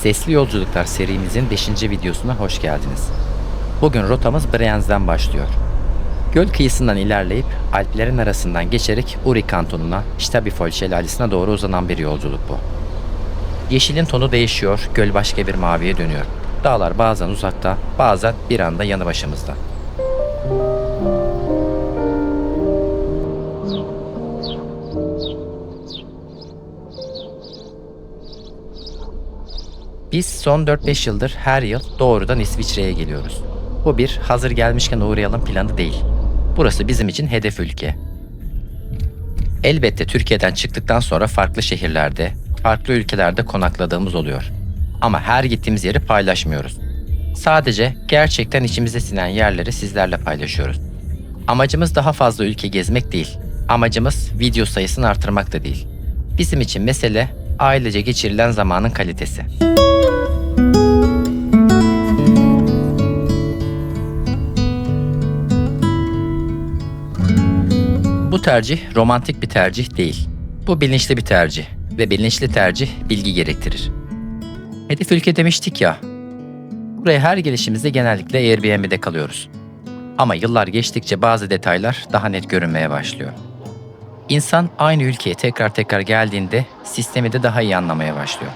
Sesli Yolculuklar serimizin 5. videosuna hoş geldiniz. Bugün rotamız Brienze'den başlıyor. Göl kıyısından ilerleyip Alplerin arasından geçerek Uri kantonuna, Stabifol şelalesine doğru uzanan bir yolculuk bu. Yeşilin tonu değişiyor, göl başka bir maviye dönüyor. Dağlar bazen uzakta, bazen bir anda yanı başımızda. Biz son 4-5 yıldır her yıl doğrudan İsviçre'ye geliyoruz. Bu bir hazır gelmişken uğrayalım planı değil. Burası bizim için hedef ülke. Elbette Türkiye'den çıktıktan sonra farklı şehirlerde, farklı ülkelerde konakladığımız oluyor. Ama her gittiğimiz yeri paylaşmıyoruz. Sadece gerçekten içimize sinen yerleri sizlerle paylaşıyoruz. Amacımız daha fazla ülke gezmek değil. Amacımız video sayısını artırmak da değil. Bizim için mesele ailece geçirilen zamanın kalitesi. Bu tercih romantik bir tercih değil. Bu bilinçli bir tercih ve bilinçli tercih bilgi gerektirir. Hedef ülke demiştik ya. Buraya her gelişimizde genellikle Airbnb'de kalıyoruz. Ama yıllar geçtikçe bazı detaylar daha net görünmeye başlıyor. İnsan aynı ülkeye tekrar geldiğinde sistemi de daha iyi anlamaya başlıyor.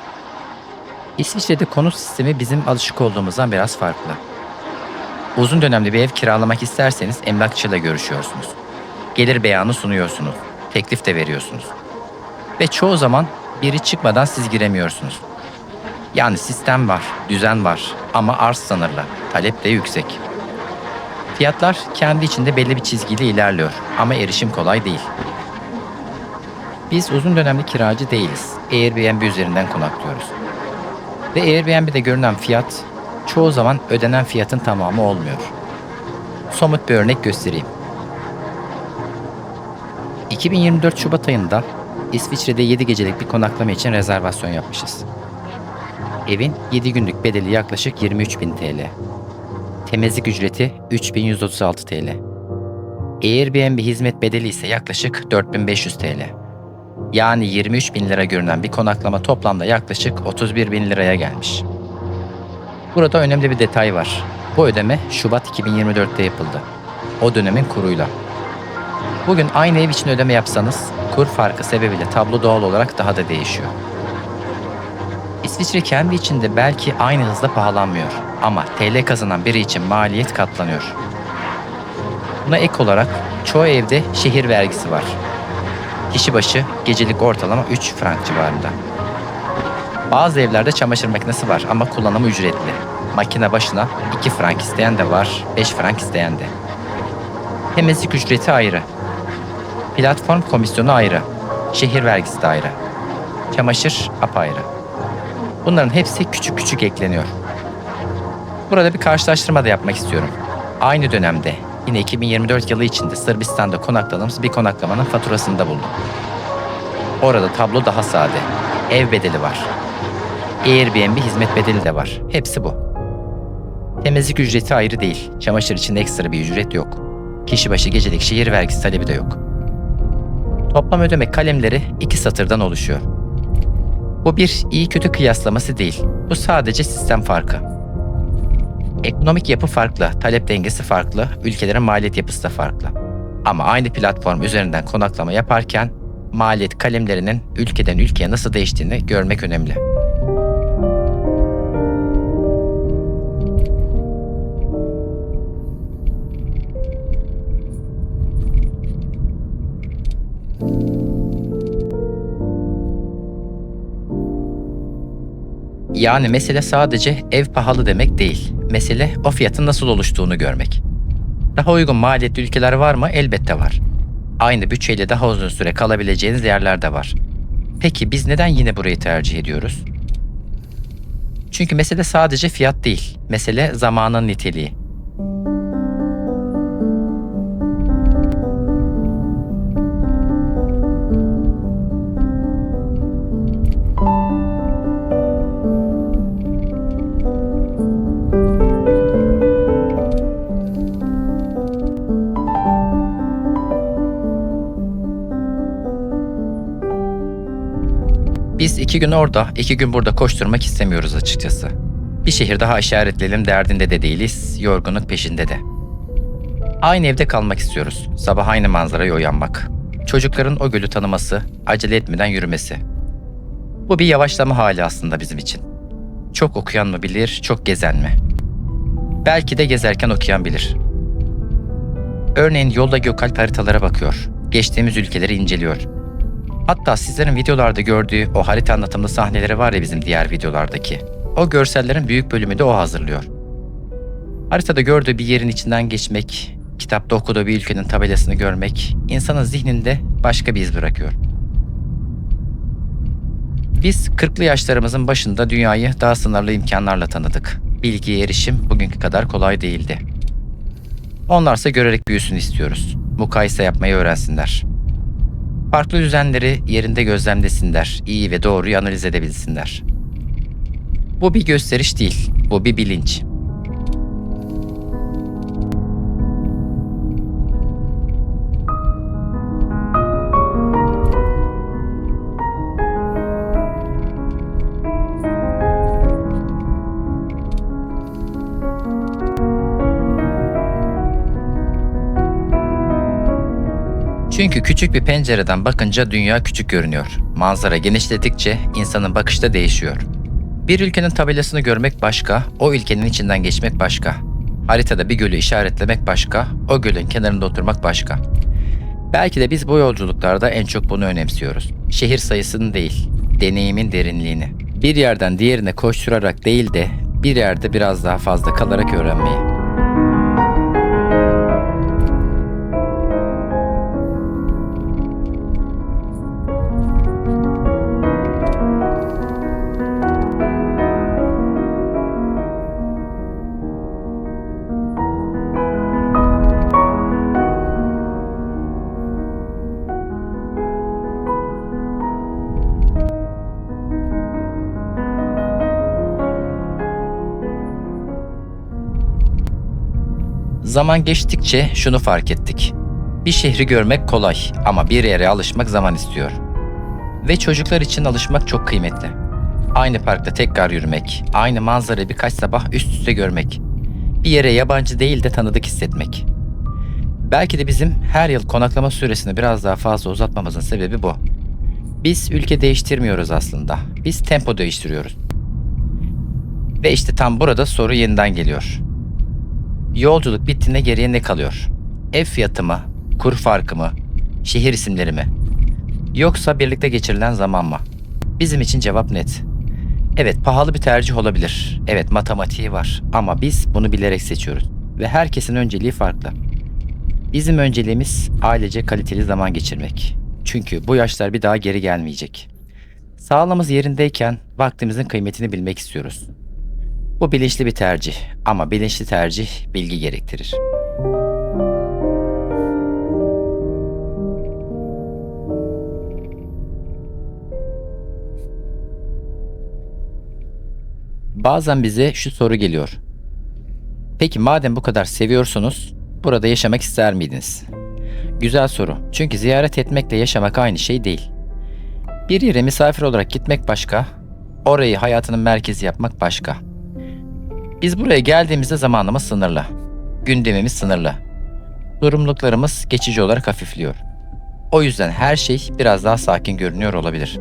İsviçre'de konut sistemi bizim alışık olduğumuzdan biraz farklı. Uzun dönemli bir ev kiralamak isterseniz emlakçıyla görüşüyorsunuz. Gelir beyanı sunuyorsunuz. Teklif de veriyorsunuz. Ve çoğu zaman biri çıkmadan siz giremiyorsunuz. Yani sistem var, düzen var ama arz sınırlı, talep de yüksek. Fiyatlar kendi içinde belli bir çizgiyle ilerliyor ama erişim kolay değil. Biz uzun dönemli kiracı değiliz. Airbnb üzerinden konaklıyoruz. Ve Airbnb'de görünen fiyat çoğu zaman ödenen fiyatın tamamı olmuyor. Somut bir örnek göstereyim. 2024 Şubat ayında İsviçre'de 7 gecelik bir konaklama için rezervasyon yapmışız. Evin 7 günlük bedeli yaklaşık 23.000 TL. Temizlik ücreti 3.136 TL. Airbnb hizmet bedeli ise yaklaşık 4.500 TL. Yani 23.000 lira görünen bir konaklama toplamda yaklaşık 31.000 liraya gelmiş. Burada önemli bir detay var. Bu ödeme Şubat 2024'te yapıldı. O dönemin kuruyla. Bugün aynı ev için ödeme yapsanız, kur farkı sebebiyle tablo doğal olarak daha da değişiyor. İsviçre kendi içinde belki aynı hızda pahalanmıyor ama TL kazanan biri için maliyet katlanıyor. Buna ek olarak çoğu evde şehir vergisi var. Kişi başı gecelik ortalama 3 frank civarında. Bazı evlerde çamaşır makinesi var ama kullanımı ücretli. Makine başına 2 frank isteyen de var, 5 frank isteyen de. Temizlik ücreti ayrı. Platform komisyonu ayrı. Şehir vergisi de ayrı. Çamaşır apayrı. Bunların hepsi küçük ekleniyor. Burada bir karşılaştırma da yapmak istiyorum. Aynı dönemde yine 2024 yılı içinde Sırbistan'da konakladığımız bir konaklamanın faturasını da buldum. Orada tablo daha sade. Ev bedeli var. Airbnb hizmet bedeli de var. Hepsi bu. Temizlik ücreti ayrı değil. Çamaşır için ekstra bir ücret yok. Kişi başı gecelik şehir vergisi talebi de yok. Toplam ödeme kalemleri 2 satırdan oluşuyor. Bu bir iyi kötü kıyaslaması değil. Bu sadece sistem farkı. Ekonomik yapı farklı, talep dengesi farklı, ülkelerin maliyet yapısı da farklı. Ama aynı platform üzerinden konaklama yaparken maliyet kalemlerinin ülkeden ülkeye nasıl değiştiğini görmek önemli. Yani mesele sadece ev pahalı demek değil. Mesele o fiyatın nasıl oluştuğunu görmek. Daha uygun maliyetli ülkeler var mı? Elbette var. Aynı bütçeyle daha uzun süre kalabileceğiniz yerler de var. Peki biz neden yine burayı tercih ediyoruz? Çünkü mesele sadece fiyat değil. Mesele zamanın niteliği. Biz 2 gün orada, 2 gün burada koşturmak istemiyoruz açıkçası. Bir şehir daha işaretleyelim derdinde de değiliz, yorgunluk peşinde de. Aynı evde kalmak istiyoruz. Sabah aynı manzaraya uyanmak. Çocukların o gölü tanıması, acele etmeden yürümesi. Bu bir yavaşlama hali aslında bizim için. Çok okuyan mı bilir, çok gezen mi? Belki de gezerken okuyan bilir. Örneğin yolda Gökalp haritalara bakıyor. Geçtiğimiz ülkeleri inceliyor. Hatta sizlerin videolarda gördüğü o harita anlatımlı sahneleri var ya bizim diğer videolardaki. O görsellerin büyük bölümü de o hazırlıyor. Haritada gördüğü bir yerin içinden geçmek, kitapta okuduğu bir ülkenin tabelasını görmek, insanın zihninde başka bir iz bırakıyor. Biz 40'lı yaşlarımızın başında dünyayı daha sınırlı imkanlarla tanıdık. Bilgiye erişim bugünkü kadar kolay değildi. Onlarsa görerek büyüsün istiyoruz. Mukayese yapmayı öğrensinler. Farklı düzenleri yerinde gözlemlesinler, iyi ve doğruyu analiz edebilsinler. Bu bir gösteriş değil, bu bir bilinç. Çünkü küçük bir pencereden bakınca dünya küçük görünüyor. Manzara genişledikçe insanın bakışı da değişiyor. Bir ülkenin tabelasını görmek başka, o ülkenin içinden geçmek başka. Haritada bir gölü işaretlemek başka, o gölün kenarında oturmak başka. Belki de biz bu yolculuklarda en çok bunu önemsiyoruz. Şehir sayısını değil, deneyimin derinliğini. Bir yerden diğerine koşturarak değil de bir yerde biraz daha fazla kalarak öğrenmeyi. Zaman geçtikçe şunu fark ettik. Bir şehri görmek kolay ama bir yere alışmak zaman istiyor. Ve çocuklar için alışmak çok kıymetli. Aynı parkta tekrar yürümek, aynı manzarayı birkaç sabah üst üste görmek. Bir yere yabancı değil de tanıdık hissetmek. Belki de bizim her yıl konaklama süresini biraz daha fazla uzatmamızın sebebi bu. Biz ülke değiştirmiyoruz aslında. Biz tempo değiştiriyoruz. Ve işte tam burada soru yeniden geliyor. Yolculuk bittiğinde geriye ne kalıyor? Ev fiyatı mı? Kur farkı mı? Şehir isimleri mi? Yoksa birlikte geçirilen zaman mı? Bizim için cevap net. Evet, pahalı bir tercih olabilir. Evet, matematiği var. Ama biz bunu bilerek seçiyoruz. Ve herkesin önceliği farklı. Bizim önceliğimiz ailece kaliteli zaman geçirmek. Çünkü bu yaşlar bir daha geri gelmeyecek. Sağlığımız yerindeyken vaktimizin kıymetini bilmek istiyoruz. Bu bilinçli bir tercih ama bilinçli tercih bilgi gerektirir. Bazen bize şu soru geliyor. Peki madem bu kadar seviyorsunuz, burada yaşamak ister miydiniz? Güzel soru. Çünkü ziyaret etmekle yaşamak aynı şey değil. Bir yere misafir olarak gitmek başka, orayı hayatının merkezi yapmak başka. Biz buraya geldiğimizde zamanımız sınırlı. Gündemimiz sınırlı. Sorumluluklarımız geçici olarak hafifliyor. O yüzden her şey biraz daha sakin görünüyor olabilir.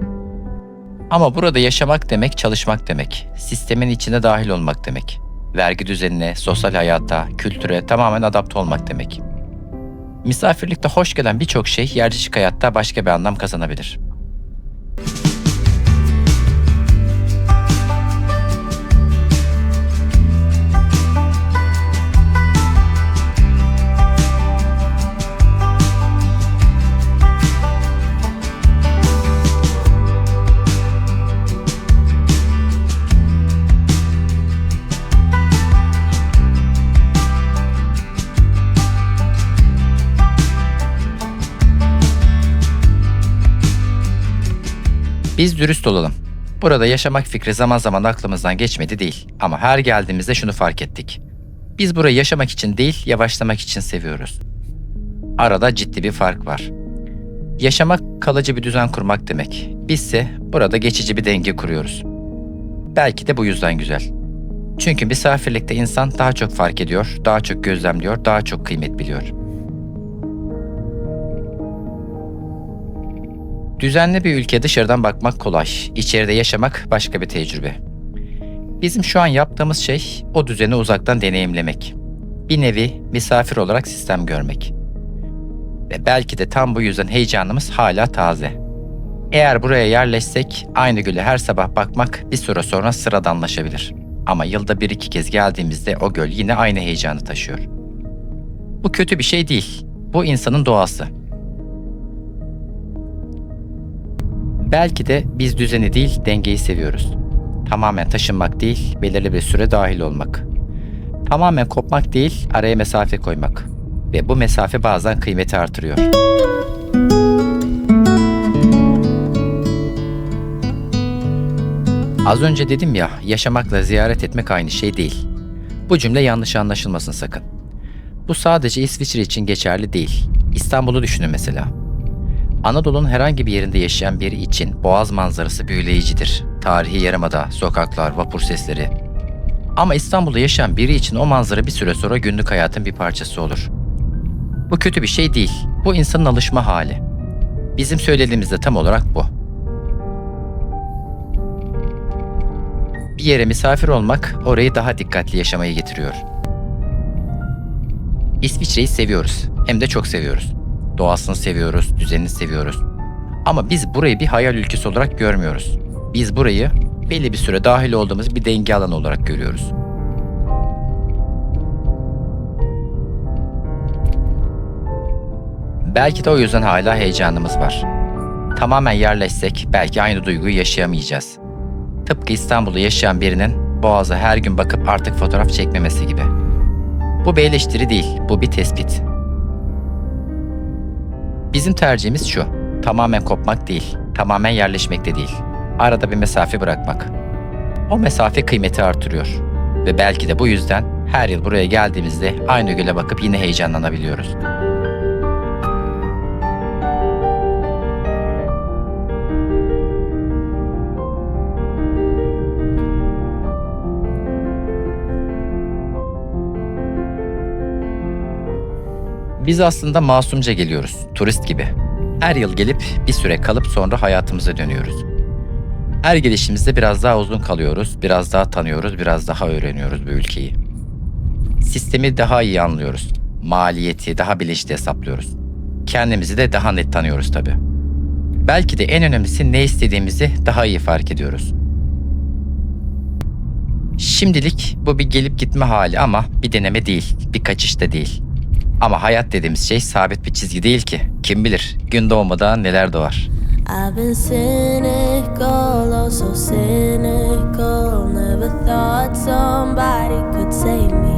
Ama burada yaşamak demek çalışmak demek. Sistemin içine dahil olmak demek. Vergi düzenine, sosyal hayata, kültüre tamamen adapte olmak demek. Misafirlikte hoş gelen birçok şey yerleşik hayatta başka bir anlam kazanabilir. Biz dürüst olalım. Burada yaşamak fikri zaman zaman aklımızdan geçmedi değil. Ama her geldiğimizde şunu fark ettik. Biz burayı yaşamak için değil, yavaşlamak için seviyoruz. Arada ciddi bir fark var. Yaşamak kalıcı bir düzen kurmak demek. Bizse burada geçici bir denge kuruyoruz. Belki de bu yüzden güzel. Çünkü misafirlikte insan daha çok fark ediyor, daha çok gözlemliyor, daha çok kıymet biliyor. Düzenli bir ülkeye dışarıdan bakmak kolay, içeride yaşamak başka bir tecrübe. Bizim şu an yaptığımız şey o düzeni uzaktan deneyimlemek. Bir nevi misafir olarak sistem görmek. Ve belki de tam bu yüzden heyecanımız hala taze. Eğer buraya yerleşsek aynı göle her sabah bakmak bir süre sonra sıradanlaşabilir. Ama yılda bir iki kez geldiğimizde o göl yine aynı heyecanı taşıyor. Bu kötü bir şey değil. Bu insanın doğası. Belki de biz düzeni değil dengeyi seviyoruz. Tamamen taşınmak değil, belirli bir süre dahil olmak. Tamamen kopmak değil, araya mesafe koymak. Ve bu mesafe bazen kıymeti artırıyor. Az önce dedim ya, yaşamakla ziyaret etmek aynı şey değil. Bu cümle yanlış anlaşılmasın sakın. Bu sadece İsviçre için geçerli değil. İstanbul'u düşünün mesela. Anadolu'nun herhangi bir yerinde yaşayan biri için Boğaz manzarası büyüleyicidir. Tarihi yarımada, sokaklar, vapur sesleri. Ama İstanbul'da yaşayan biri için o manzara bir süre sonra günlük hayatın bir parçası olur. Bu kötü bir şey değil. Bu insanın alışma hali. Bizim söylediğimiz de tam olarak bu. Bir yere misafir olmak orayı daha dikkatli yaşamaya getiriyor. İsviçre'yi seviyoruz. Hem de çok seviyoruz. Doğasını seviyoruz, düzenini seviyoruz. Ama biz burayı bir hayal ülkesi olarak görmüyoruz. Biz burayı belli bir süre dahil olduğumuz bir denge alanı olarak görüyoruz. Belki de o yüzden hala heyecanımız var. Tamamen yerleşsek belki aynı duyguyu yaşayamayacağız. Tıpkı İstanbul'da yaşayan birinin Boğaz'a her gün bakıp artık fotoğraf çekmemesi gibi. Bu bir eleştiri değil, bu bir tespit. Bizim tercihimiz şu, tamamen kopmak değil, tamamen yerleşmek de değil. Arada bir mesafe bırakmak. O mesafe kıymeti artırıyor. Ve belki de bu yüzden her yıl buraya geldiğimizde aynı göle bakıp yine heyecanlanabiliyoruz. Biz aslında masumca geliyoruz, turist gibi. Her yıl gelip bir süre kalıp sonra hayatımıza dönüyoruz. Her gelişimizde biraz daha uzun kalıyoruz, biraz daha tanıyoruz, biraz daha öğreniyoruz bu ülkeyi. Sistemi daha iyi anlıyoruz. Maliyeti daha bilinçli hesaplıyoruz. Kendimizi de daha net tanıyoruz tabii. Belki de en önemlisi ne istediğimizi daha iyi fark ediyoruz. Şimdilik bu bir gelip gitme hali ama bir deneme değil, bir kaçış da değil. Ama hayat dediğimiz şey sabit bir çizgi değil ki. Kim bilir gün doğmadan neler doğar. I've been cynical, oh so cynical. Never thought somebody could save me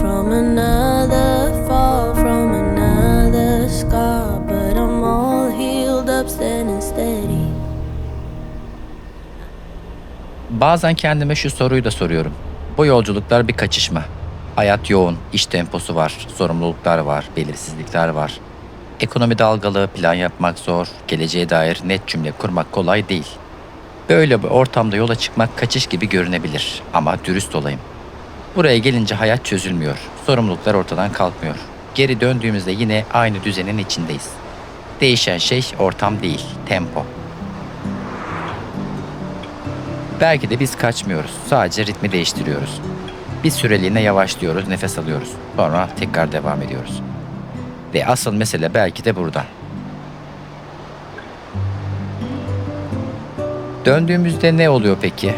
from another fall, from another scar. But I'm all healed up, standing steady. Bazen kendime şu soruyu da soruyorum. Bu yolculuklar bir kaçış mı? Hayat yoğun, iş temposu var, sorumluluklar var, belirsizlikler var. Ekonomi dalgalı, plan yapmak zor, geleceğe dair net cümle kurmak kolay değil. Böyle bir ortamda yola çıkmak kaçış gibi görünebilir ama dürüst olayım. Buraya gelince hayat çözülmüyor, sorumluluklar ortadan kalkmıyor. Geri döndüğümüzde yine aynı düzenin içindeyiz. Değişen şey ortam değil, tempo. Belki de biz kaçmıyoruz, sadece ritmi değiştiriyoruz. Bir süreliğine yavaşlıyoruz, nefes alıyoruz. Sonra tekrar devam ediyoruz. Ve asıl mesele belki de burada. Döndüğümüzde ne oluyor peki?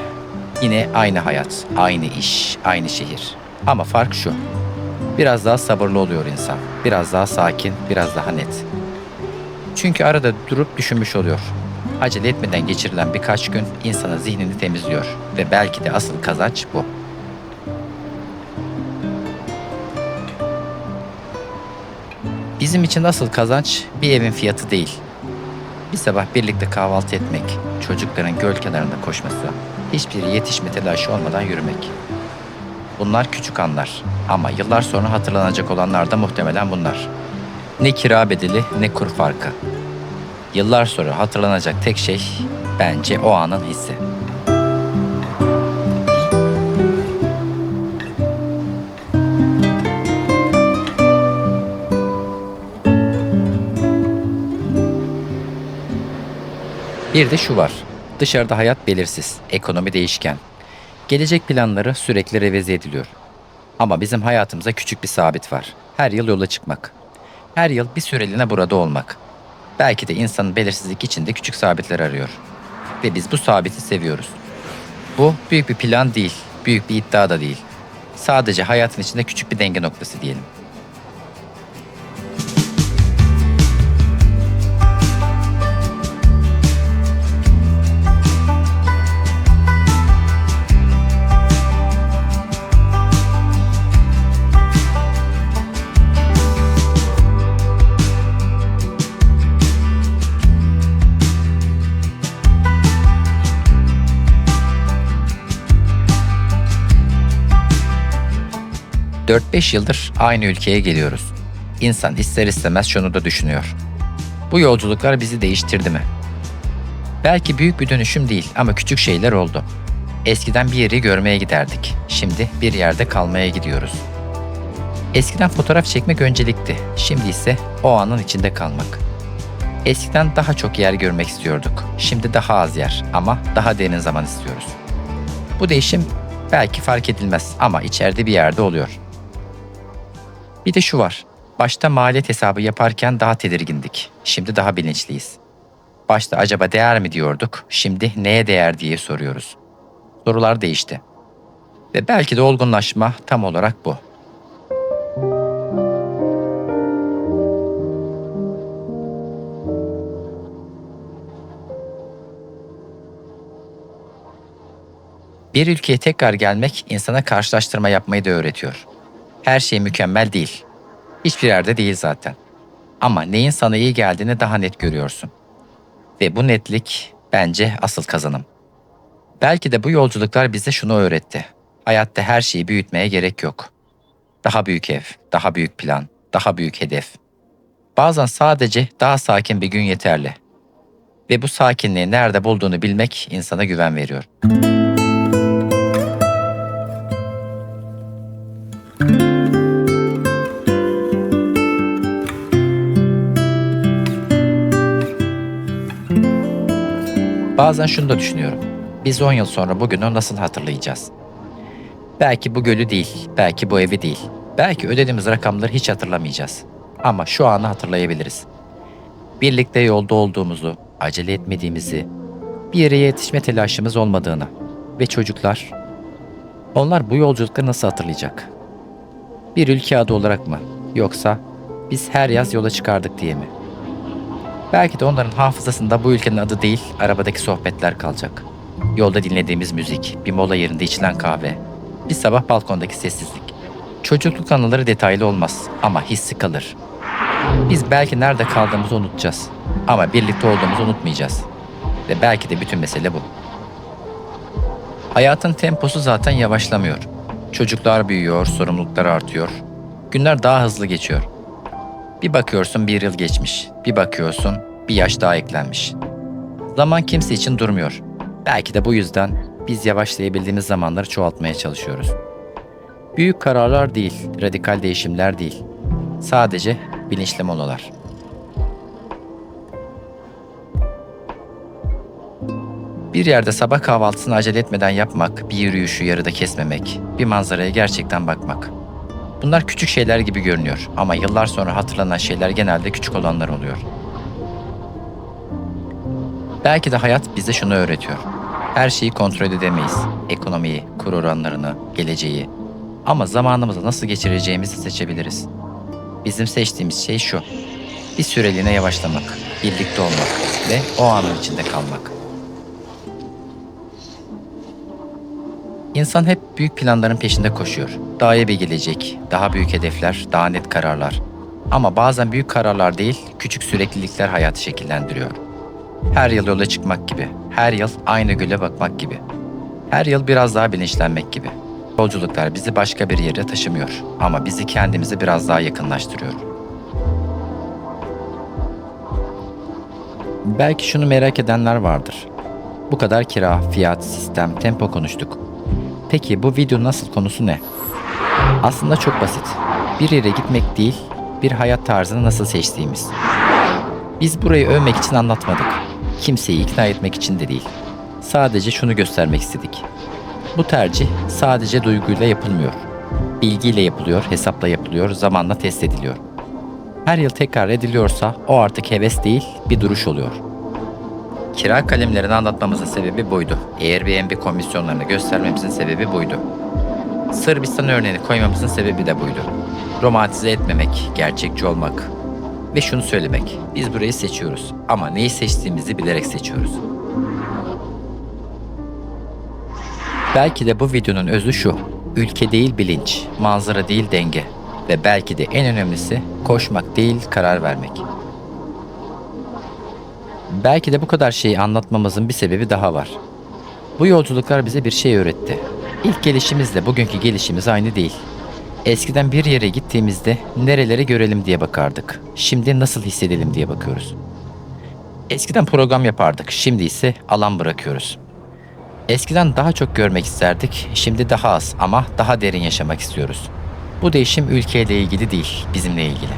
Yine aynı hayat, aynı iş, aynı şehir. Ama fark şu. Biraz daha sabırlı oluyor insan. Biraz daha sakin, biraz daha net. Çünkü arada durup düşünmüş oluyor. Acele etmeden geçirilen birkaç gün insanın zihnini temizliyor. Ve belki de asıl kazanç bu. Bizim için asıl kazanç bir evin fiyatı değil. Bir sabah birlikte kahvaltı etmek, çocukların göl kenarında koşması, hiçbir yetişme telaşı olmadan yürümek. Bunlar küçük anlar ama yıllar sonra hatırlanacak olanlar da muhtemelen bunlar. Ne kira bedeli ne kur farkı. Yıllar sonra hatırlanacak tek şey bence o anın hissi. Bir de şu var. Dışarıda hayat belirsiz, ekonomi değişken. Gelecek planları sürekli revize ediliyor. Ama bizim hayatımıza küçük bir sabit var. Her yıl yola çıkmak. Her yıl bir süreliğine burada olmak. Belki de insanın belirsizlik içinde küçük sabitler arıyor. Ve biz bu sabiti seviyoruz. Bu büyük bir plan değil, büyük bir iddia da değil. Sadece hayatın içinde küçük bir denge noktası diyelim. ...4-5 yıldır aynı ülkeye geliyoruz. İnsan ister istemez şunu da düşünüyor. Bu yolculuklar bizi değiştirdi mi? Belki büyük bir dönüşüm değil ama küçük şeyler oldu. Eskiden bir yeri görmeye giderdik. Şimdi bir yerde kalmaya gidiyoruz. Eskiden fotoğraf çekmek öncelikti. Şimdi ise o anın içinde kalmak. Eskiden daha çok yer görmek istiyorduk. Şimdi daha az yer ama daha derin zaman istiyoruz. Bu değişim belki fark edilmez ama içeride bir yerde oluyor. Bir de şu var. Başta maliyet hesabı yaparken daha tedirgindik. Şimdi daha bilinçliyiz. Başta acaba değer mi diyorduk, şimdi neye değer diye soruyoruz. Sorular değişti. Ve belki de olgunlaşma tam olarak bu. Bir ülkeye tekrar gelmek insana karşılaştırma yapmayı da öğretiyor. Her şey mükemmel değil. Hiçbir yerde değil zaten. Ama neyin sana iyi geldiğini daha net görüyorsun. Ve bu netlik bence asıl kazanım. Belki de bu yolculuklar bize şunu öğretti. Hayatta her şeyi büyütmeye gerek yok. Daha büyük ev, daha büyük plan, daha büyük hedef. Bazen sadece daha sakin bir gün yeterli. Ve bu sakinliği nerede bulduğunu bilmek insana güven veriyor. Bazen şunu da düşünüyorum. Biz 10 yıl sonra bugünü nasıl hatırlayacağız? Belki bu gölü değil, belki bu evi değil. Belki ödediğimiz rakamları hiç hatırlamayacağız. Ama şu anı hatırlayabiliriz. Birlikte yolda olduğumuzu, acele etmediğimizi, bir yere yetişme telaşımız olmadığını ve çocuklar, onlar bu yolculukları nasıl hatırlayacak? Bir ülke adı olarak mı? Yoksa biz her yaz yola çıkardık diye mi? Belki de onların hafızasında bu ülkenin adı değil, arabadaki sohbetler kalacak. Yolda dinlediğimiz müzik, bir mola yerinde içilen kahve, bir sabah balkondaki sessizlik. Çocukluk anıları detaylı olmaz ama hissi kalır. Biz belki nerede kaldığımızı unutacağız ama birlikte olduğumuzu unutmayacağız. Ve belki de bütün mesele bu. Hayatın temposu zaten yavaşlamıyor. Çocuklar büyüyor, sorumluluklar artıyor. Günler daha hızlı geçiyor. Bir bakıyorsun bir yıl geçmiş, bir bakıyorsun bir yaş daha eklenmiş. Zaman kimse için durmuyor. Belki de bu yüzden biz yavaşlayabildiğimiz zamanları çoğaltmaya çalışıyoruz. Büyük kararlar değil, radikal değişimler değil. Sadece bilinçli molalar. Bir yerde sabah kahvaltısını acele etmeden yapmak, bir yürüyüşü yarıda kesmemek, bir manzaraya gerçekten bakmak. Bunlar küçük şeyler gibi görünüyor ama yıllar sonra hatırlanan şeyler genelde küçük olanlar oluyor. Belki de hayat bize şunu öğretiyor. Her şeyi kontrol edemeyiz. Ekonomiyi, kur oranlarını, geleceği. Ama zamanımızı nasıl geçireceğimizi seçebiliriz. Bizim seçtiğimiz şey şu. Bir süreliğine yavaşlamak, birlikte olmak ve o anın içinde kalmak. İnsan hep büyük planların peşinde koşuyor. Daha iyi bir gelecek, daha büyük hedefler, daha net kararlar. Ama bazen büyük kararlar değil, küçük süreklilikler hayatı şekillendiriyor. Her yıl yola çıkmak gibi, her yıl aynı göle bakmak gibi. Her yıl biraz daha bilinçlenmek gibi. Yolculuklar bizi başka bir yere taşımıyor ama bizi kendimize biraz daha yakınlaştırıyor. Belki şunu merak edenler vardır. Bu kadar kira, fiyat, sistem, tempo konuştuk. Peki bu video nasıl konusu ne? Aslında çok basit. Bir yere gitmek değil, bir hayat tarzını nasıl seçtiğimiz. Biz burayı övmek için anlatmadık. Kimseyi ikna etmek için de değil. Sadece şunu göstermek istedik. Bu tercih sadece duyguyla yapılmıyor. Bilgiyle yapılıyor, hesapla yapılıyor, zamanla test ediliyor. Her yıl tekrar ediliyorsa o artık heves değil, bir duruş oluyor. Kira kalemlerini anlatmamızın sebebi buydu. Airbnb komisyonlarını göstermemizin sebebi buydu. Sırbistan örneğini koymamızın sebebi de buydu. Romantize etmemek, gerçekçi olmak ve şunu söylemek. Biz burayı seçiyoruz ama neyi seçtiğimizi bilerek seçiyoruz. Belki de bu videonun özü şu. Ülke değil bilinç, manzara değil denge ve belki de en önemlisi koşmak değil karar vermek. Belki de bu kadar şeyi anlatmamızın bir sebebi daha var. Bu yolculuklar bize bir şey öğretti. İlk gelişimizle bugünkü gelişimiz aynı değil. Eskiden bir yere gittiğimizde nereleri görelim diye bakardık. Şimdi nasıl hissedelim diye bakıyoruz. Eskiden program yapardık, şimdi ise alan bırakıyoruz. Eskiden daha çok görmek isterdik, şimdi daha az ama daha derin yaşamak istiyoruz. Bu değişim ülkeyle ilgili değil, bizimle ilgili.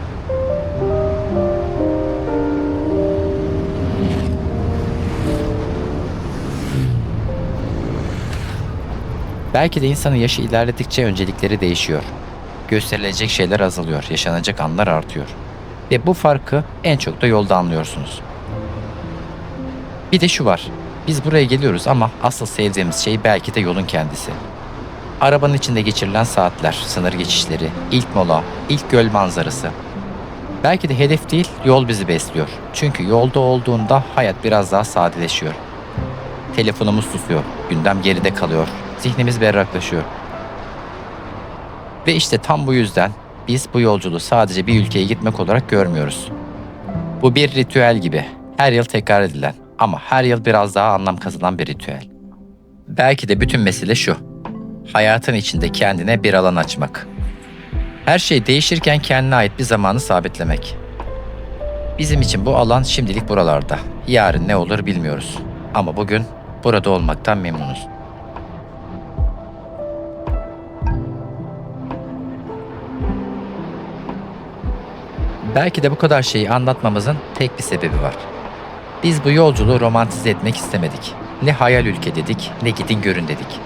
Belki de insanın yaşı ilerledikçe öncelikleri değişiyor. Gösterilecek şeyler azalıyor, yaşanacak anlar artıyor. Ve bu farkı en çok da yolda anlıyorsunuz. Bir de şu var, biz buraya geliyoruz ama asıl sevdiğimiz şey belki de yolun kendisi. Arabanın içinde geçirilen saatler, sınır geçişleri, ilk mola, ilk göl manzarası. Belki de hedef değil, yol bizi besliyor. Çünkü yolda olduğunda hayat biraz daha sadeleşiyor. Telefonumuz susuyor, gündem geride kalıyor, zihnimiz berraklaşıyor. Ve işte tam bu yüzden biz bu yolculuğu sadece bir ülkeye gitmek olarak görmüyoruz. Bu bir ritüel gibi, her yıl tekrar edilen ama her yıl biraz daha anlam kazanan bir ritüel. Belki de bütün mesele şu, hayatın içinde kendine bir alan açmak. Her şey değişirken kendine ait bir zamanı sabitlemek. Bizim için bu alan şimdilik buralarda. Yarın ne olur bilmiyoruz. Ama bugün burada olmaktan memnunuz. Belki de bu kadar şeyi anlatmamızın tek bir sebebi var. Biz bu yolculuğu romantize etmek istemedik. Ne hayal ülke dedik, ne gidin görün dedik.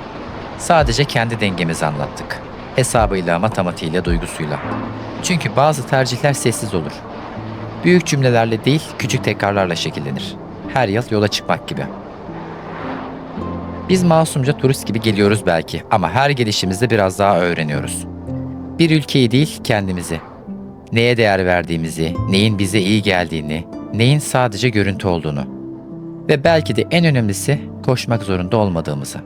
Sadece kendi dengemizi anlattık. Hesabıyla, matematiğiyle, duygusuyla. Çünkü bazı tercihler sessiz olur. Büyük cümlelerle değil, küçük tekrarlarla şekillenir. Her yıl yola çıkmak gibi. Biz masumca turist gibi geliyoruz belki ama her gelişimizde biraz daha öğreniyoruz. Bir ülkeyi değil, kendimizi. Neye değer verdiğimizi, neyin bize iyi geldiğini, neyin sadece görüntü olduğunu. Ve belki de en önemlisi koşmak zorunda olmadığımızı.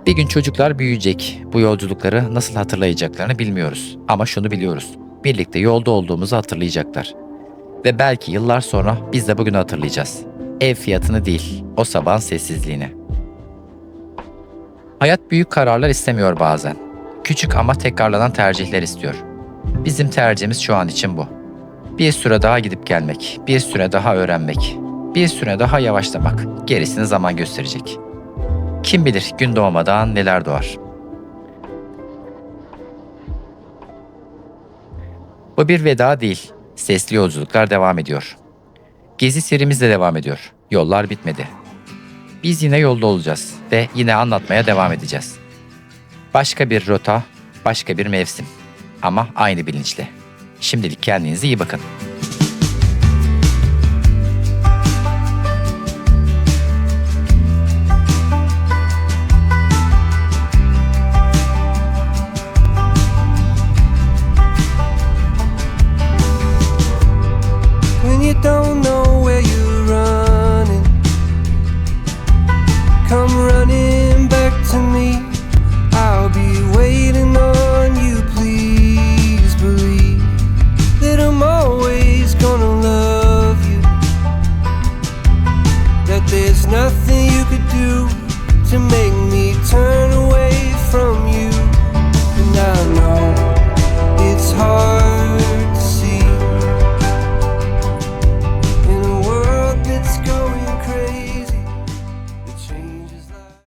Bir gün çocuklar büyüyecek. Bu yolculukları nasıl hatırlayacaklarını bilmiyoruz. Ama şunu biliyoruz. Birlikte yolda olduğumuzu hatırlayacaklar. Ve belki yıllar sonra biz de bugünü hatırlayacağız. Ev fiyatını değil, o sabahın sessizliğini. Hayat büyük kararlar istemiyor bazen. Küçük ama tekrarlanan tercihler istiyor. Bizim tercihimiz şu an için bu. Bir süre daha gidip gelmek, bir süre daha öğrenmek, bir süre daha yavaşlamak. Gerisini zaman gösterecek. Kim bilir gün doğmadan neler doğar. Bu bir veda değil. Sesli yolculuklar devam ediyor. Gezi serimiz de devam ediyor. Yollar bitmedi. Biz yine yolda olacağız ve yine anlatmaya devam edeceğiz. Başka bir rota, başka bir mevsim. Ama aynı bilinçle. Şimdilik kendinize iyi bakın. When you don't know where you're running, come running back to me. I'll be waiting on you, please believe that I'm always gonna love you, that there's nothing you could do to make